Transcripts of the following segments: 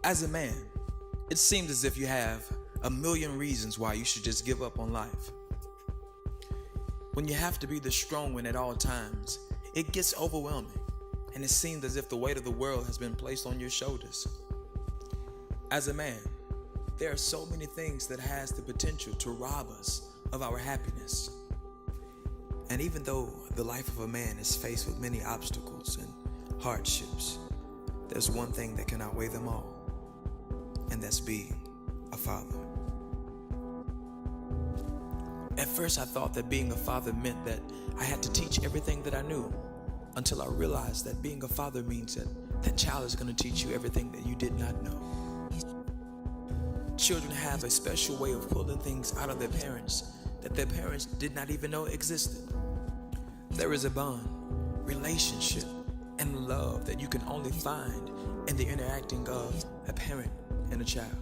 As a man, it seems as if you have a million reasons why you should just give up on life. When you have to be the strong one at all times, it gets overwhelming, and it seems as if the weight of the world has been placed on your shoulders. As a man, there are so many things that has the potential to rob us of our happiness. And even though the life of a man is faced with many obstacles and hardships, there's one thing that can outweigh them all, and that's being a father. At first I thought that being a father meant that I had to teach everything that I knew, until I realized that being a father means that that child is going to teach you everything that you did not know. Children have a special way of pulling things out of their parents that their parents did not even know existed. There is a bond, relationship, and love that you can only find in the interacting of a parent and a child.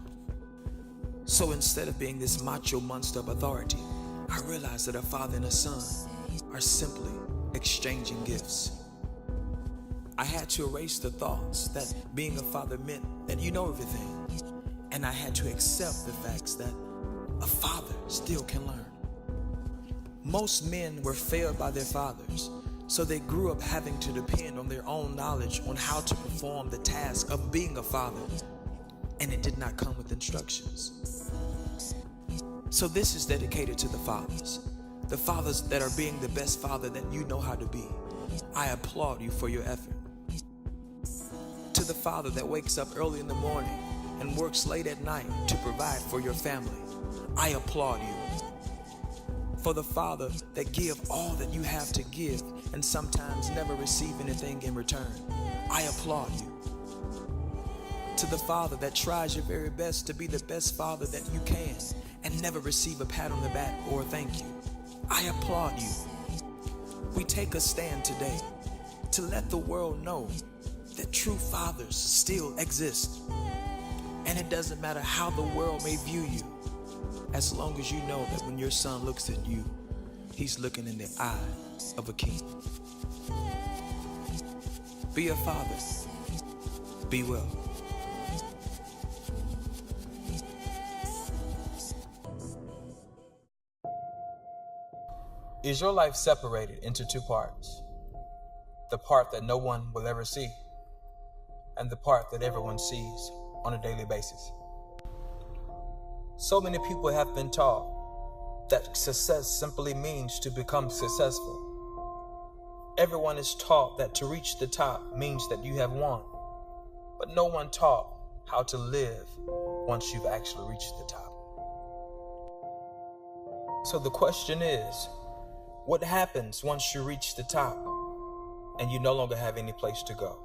So instead of being this macho monster of authority, I realized that a father and a son are simply exchanging gifts. I had to erase the thoughts that being a father meant that you know everything, and I had to accept the facts that a father still can learn. Most men were failed by their fathers, so they grew up having to depend on their own knowledge on how to perform the task of being a father, and it did not come with instructions. So this is dedicated to the fathers that are being the best father that you know how to be. I applaud you for your effort. To the father that wakes up early in the morning and works late at night to provide for your family, I applaud you. For the father that give all that you have to give and sometimes never receive anything in return, I applaud you. To the father that tries your very best to be the best father that you can and never receive a pat on the back or a thank you, I applaud you. We take a stand today to let the world know that true fathers still exist. And it doesn't matter how the world may view you, as long as you know that when your son looks at you, he's looking in the eye of a king. Be a father. Be well. Is your life separated into two parts? The part that no one will ever see, and the part that everyone sees on a daily basis. So many people have been taught that success simply means to become successful. Everyone is taught that to reach the top means that you have won, but no one taught how to live once you've actually reached the top. So the question is, what happens once you reach the top and you no longer have any place to go?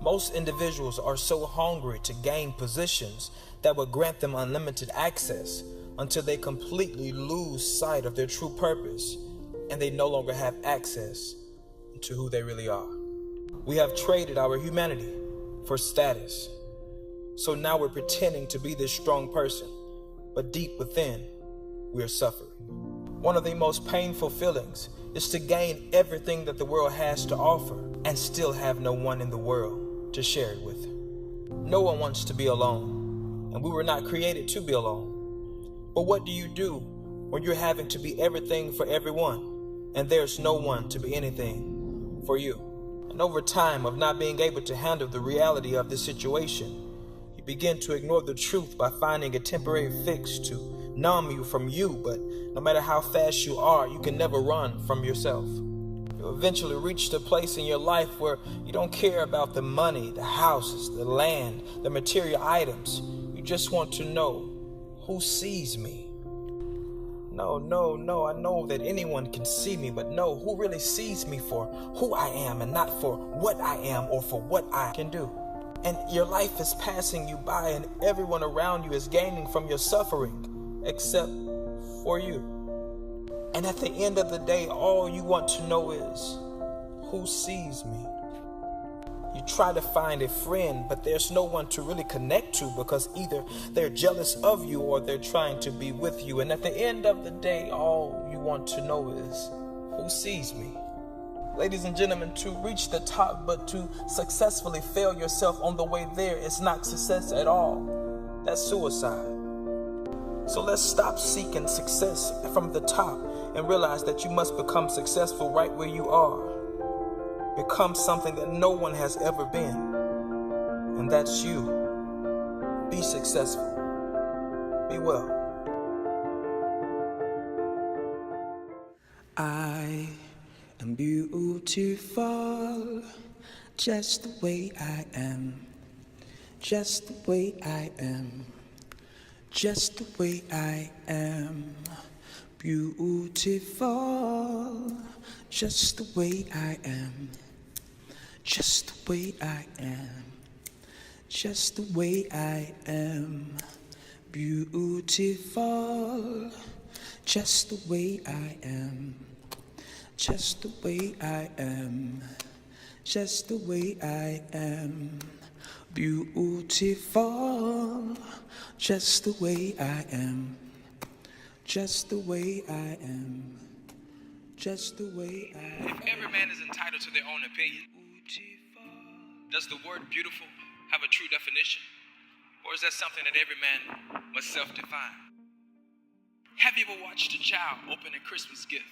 Most individuals are so hungry to gain positions that will grant them unlimited access until they completely lose sight of their true purpose and they no longer have access to who they really are. We have traded our humanity for status. So now we're pretending to be this strong person, but deep within, we're suffering. One of the most painful feelings is to gain everything that the world has to offer and still have no one in the world to share it with. No one wants to be alone, and we were not created to be alone. But what do you do when you're having to be everything for everyone, and there's no one to be anything for you? And over time of not being able to handle the reality of this situation, you begin to ignore the truth by finding a temporary fix to numb you from you, but no matter how fast you are, you can never run from yourself. You'll eventually reach the place in your life where you don't care about the money, the houses, the land, the material items. You just want to know who sees me. No, I know that anyone can see me, but no, who really sees me for who I am and not for what I am or for what I can do. And your life is passing you by and everyone around you is gaining from your suffering except for you. And at the end of the day, all you want to know is, who sees me? You try to find a friend, but there's no one to really connect to because either they're jealous of you or they're trying to be with you. And at the end of the day, all you want to know is, who sees me? Ladies and gentlemen, to reach the top, but to successfully fail yourself on the way there is not success at all. That's suicide. So let's stop seeking success from the top and realize that you must become successful right where you are. Become something that no one has ever been. And that's you. Be successful. Be well. I am beautiful, just the way I am, just the way I am, just the way I am. Beautiful, just the way I am, just the way I am, just the way I am. Beautiful, just the way I am, just the way I am, just the way I am. Beautiful, just the way I am, just the way I am, just the way I am. If every man is entitled to their own opinion, does the word beautiful have a true definition? Or is that something that every man must self-define? Have you ever watched a child open a Christmas gift?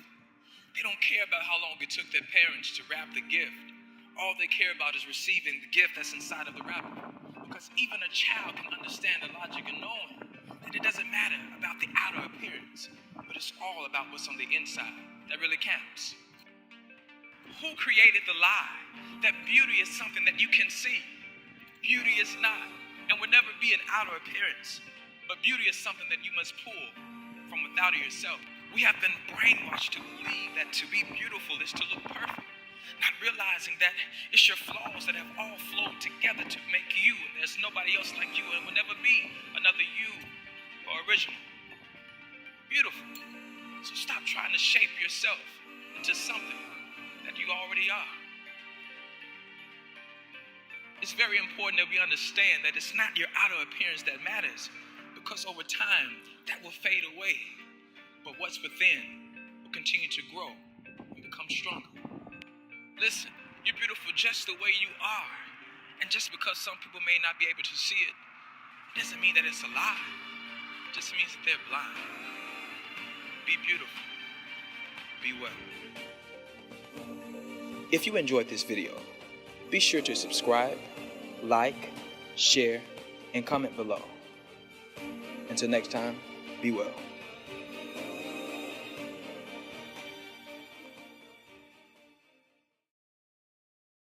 They don't care about how long it took their parents to wrap the gift. All they care about is receiving the gift that's inside of the wrapper. Because even a child can understand the logic of knowing that it doesn't matter about the outer appearance, but it's all about what's on the inside that really counts. Who created the lie that beauty is something that you can see? Beauty is not, and will never be an outer appearance, but beauty is something that you must pull from without of yourself. We have been brainwashed to believe that to be beautiful is to look perfect, not realizing that it's your flaws that have all flowed together to make you, and there's nobody else like you, and will never be another you or original. Beautiful. So stop trying to shape yourself into something that you already are. It's very important that we understand that it's not your outer appearance that matters, because over time that will fade away. But what's within will continue to grow and become stronger. Listen, you're beautiful just the way you are. And just because some people may not be able to see it, doesn't mean that it's a lie. It just means that they're blind. Be beautiful. Be well. If you enjoyed this video, be sure to subscribe, like, share, and comment below. Until next time, be well.